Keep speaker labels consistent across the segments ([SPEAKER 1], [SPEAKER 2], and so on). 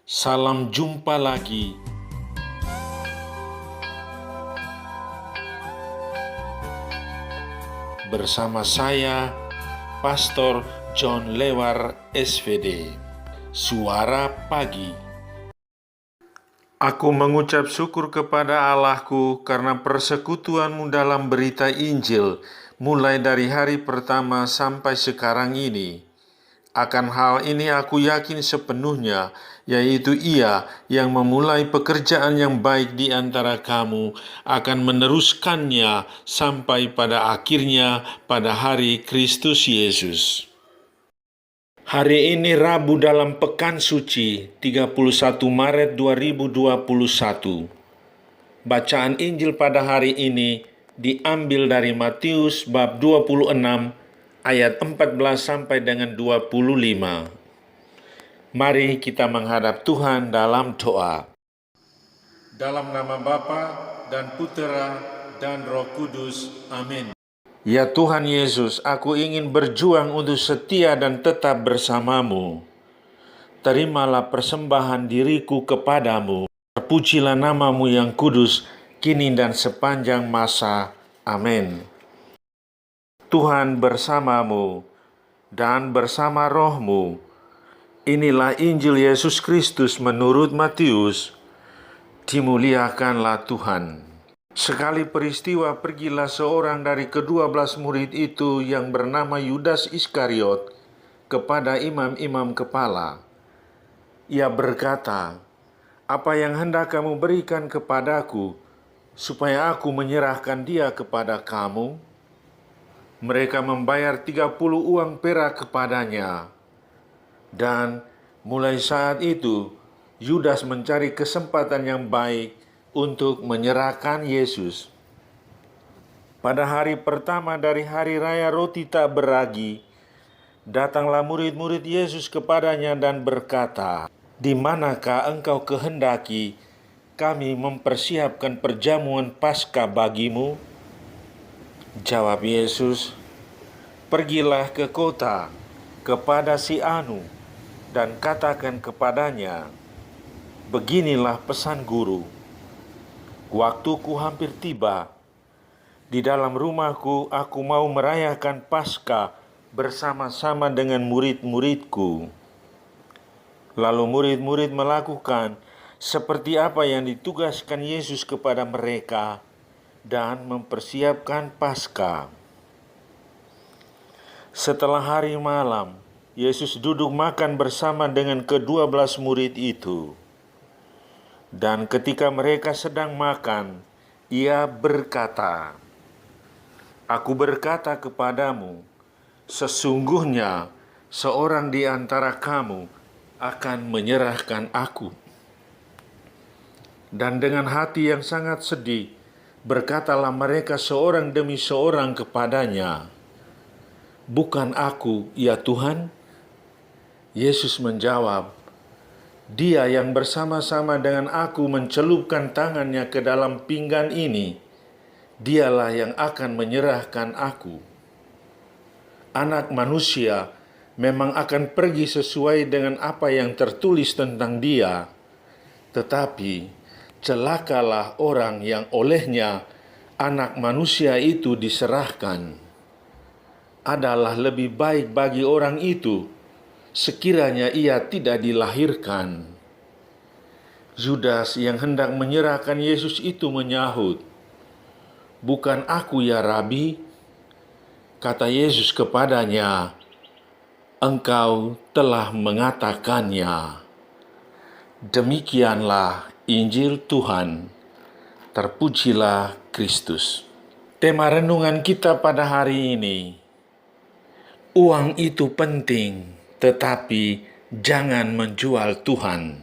[SPEAKER 1] Salam jumpa lagi. Bersama saya, Pastor John Lewar SVD. Suara Pagi. Aku mengucap syukur kepada Allahku karena persekutuanmu dalam berita Injil, mulai dari hari pertama sampai sekarang ini. Akan hal ini aku yakin sepenuhnya, yaitu Ia yang memulai pekerjaan yang baik di antara kamu akan meneruskannya sampai pada akhirnya pada hari Kristus Yesus. Hari ini Rabu dalam Pekan Suci, 31 Maret 2021. Bacaan Injil pada hari ini diambil dari Matius bab 26 ayat 14 sampai dengan 25. Mari kita menghadap Tuhan dalam doa. Dalam nama Bapa dan Putera dan Roh Kudus. Amin. Ya Tuhan Yesus, aku ingin berjuang untuk setia dan tetap bersamamu. Terimalah persembahan diriku kepadamu. Terpujilah namamu yang kudus, kini dan sepanjang masa. Amin. Tuhan bersamamu dan bersama rohmu. Inilah Injil Yesus Kristus menurut Matius. Dimuliakanlah Tuhan. Sekali peristiwa pergilah seorang dari ke-12 murid itu yang bernama Yudas Iskariot kepada imam-imam kepala. Ia berkata, "Apa yang hendak kamu berikan kepadaku, supaya aku menyerahkan dia kepada kamu?" Mereka membayar 30 uang perak kepadanya. Dan mulai saat itu, Yudas mencari kesempatan yang baik untuk menyerahkan Yesus. Pada hari pertama dari hari raya roti tak beragi, datanglah murid-murid Yesus kepadanya dan berkata, "Di manakah engkau kehendaki kami mempersiapkan perjamuan Paskah bagimu?" Jawab Yesus, "Pergilah ke kota, kepada si Anu, dan katakan kepadanya, beginilah pesan guru, waktuku hampir tiba. Di dalam rumahku aku mau merayakan Paskah bersama-sama dengan murid-muridku." Lalu murid-murid melakukan seperti apa yang ditugaskan Yesus kepada mereka dan mempersiapkan Paskah. Setelah hari malam, Yesus duduk makan bersama dengan ke-12 murid itu. Dan ketika mereka sedang makan, Ia berkata, "Aku berkata kepadamu, sesungguhnya seorang di antara kamu akan menyerahkan aku." Dan dengan hati yang sangat sedih, berkatalah mereka seorang demi seorang kepadanya, "Bukan aku, ya Tuhan?" Yesus menjawab, "Dia yang bersama-sama dengan aku mencelupkan tangannya ke dalam pinggan ini, dialah yang akan menyerahkan aku. Anak manusia memang akan pergi sesuai dengan apa yang tertulis tentang dia, tetapi celakalah orang yang olehnya anak manusia itu diserahkan. Adalah lebih baik bagi orang itu sekiranya ia tidak dilahirkan." Yudas yang hendak menyerahkan Yesus itu menyahut, "Bukan aku ya Rabi?" Kata Yesus kepadanya, "Engkau telah mengatakannya." Demikianlah Injil Tuhan. Terpujilah Kristus. Tema renungan kita pada hari ini, uang itu penting, tetapi jangan menjual Tuhan.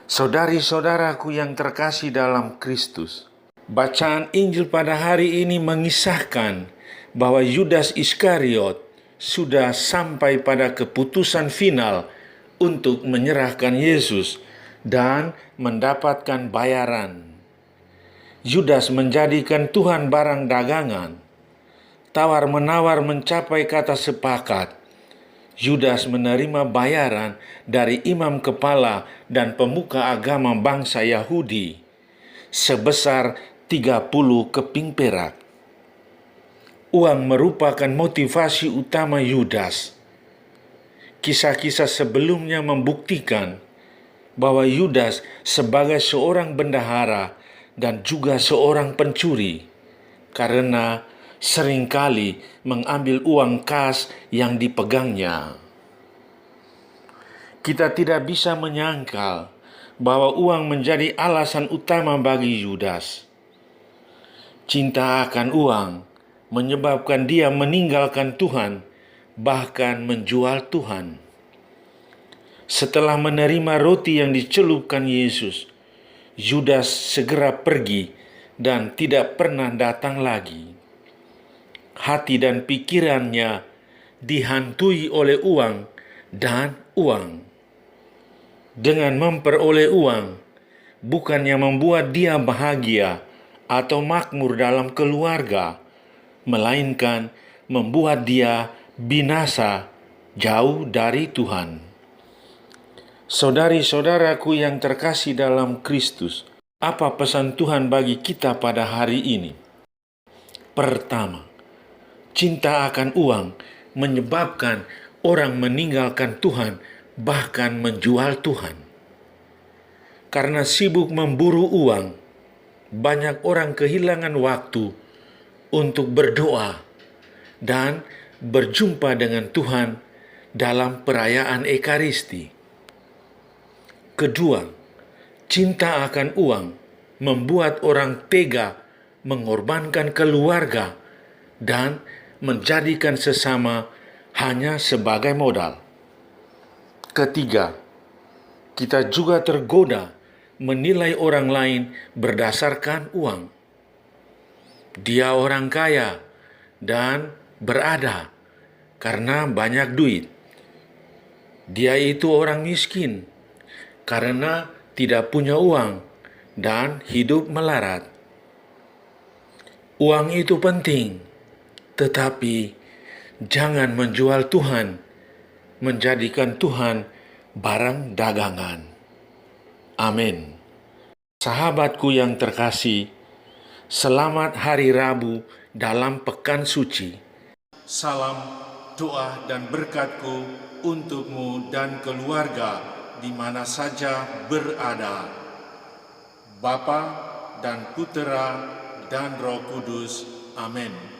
[SPEAKER 1] Saudari-saudaraku yang terkasih dalam Kristus, bacaan Injil pada hari ini mengisahkan bahwa Yudas Iskariot sudah sampai pada keputusan final untuk menyerahkan Yesus dan mendapatkan bayaran. Yudas menjadikan Tuhan barang dagangan. Tawar-menawar mencapai kata sepakat. Yudas menerima bayaran dari imam kepala dan pemuka agama bangsa Yahudi sebesar 30 keping perak. Uang merupakan motivasi utama Yudas. Kisah-kisah sebelumnya membuktikan bahwa Yudas sebagai seorang bendahara dan juga seorang pencuri, karena seringkali mengambil uang kas yang dipegangnya. Kita tidak bisa menyangkal bahwa uang menjadi alasan utama bagi Yudas. Cinta akan uang menyebabkan dia meninggalkan Tuhan, bahkan menjual Tuhan. Setelah menerima roti yang dicelupkan Yesus, Yudas segera pergi dan tidak pernah datang lagi. Hati dan pikirannya dihantui oleh uang dan uang. Dengan memperoleh uang, bukannya membuat dia bahagia atau makmur dalam keluarga, melainkan membuat dia binasa jauh dari Tuhan. Saudari-saudaraku yang terkasih dalam Kristus, apa pesan Tuhan bagi kita pada hari ini? Pertama, cinta akan uang menyebabkan orang meninggalkan Tuhan, bahkan menjual Tuhan. Karena sibuk memburu uang, banyak orang kehilangan waktu untuk berdoa dan berjumpa dengan Tuhan dalam perayaan Ekaristi. Kedua, cinta akan uang membuat orang tega mengorbankan keluarga dan menjadikan sesama hanya sebagai modal. Ketiga, kita juga tergoda menilai orang lain berdasarkan uang. Dia orang kaya dan berada karena banyak duit. Dia itu orang miskin karena tidak punya uang dan hidup melarat. Uang itu penting, tetapi jangan menjual Tuhan, menjadikan Tuhan barang dagangan. Amin. Sahabatku yang terkasih, selamat hari Rabu dalam Pekan Suci. Salam doa dan berkatku untukmu dan keluarga di mana saja berada. Bapa dan Putera dan Roh Kudus. Amin.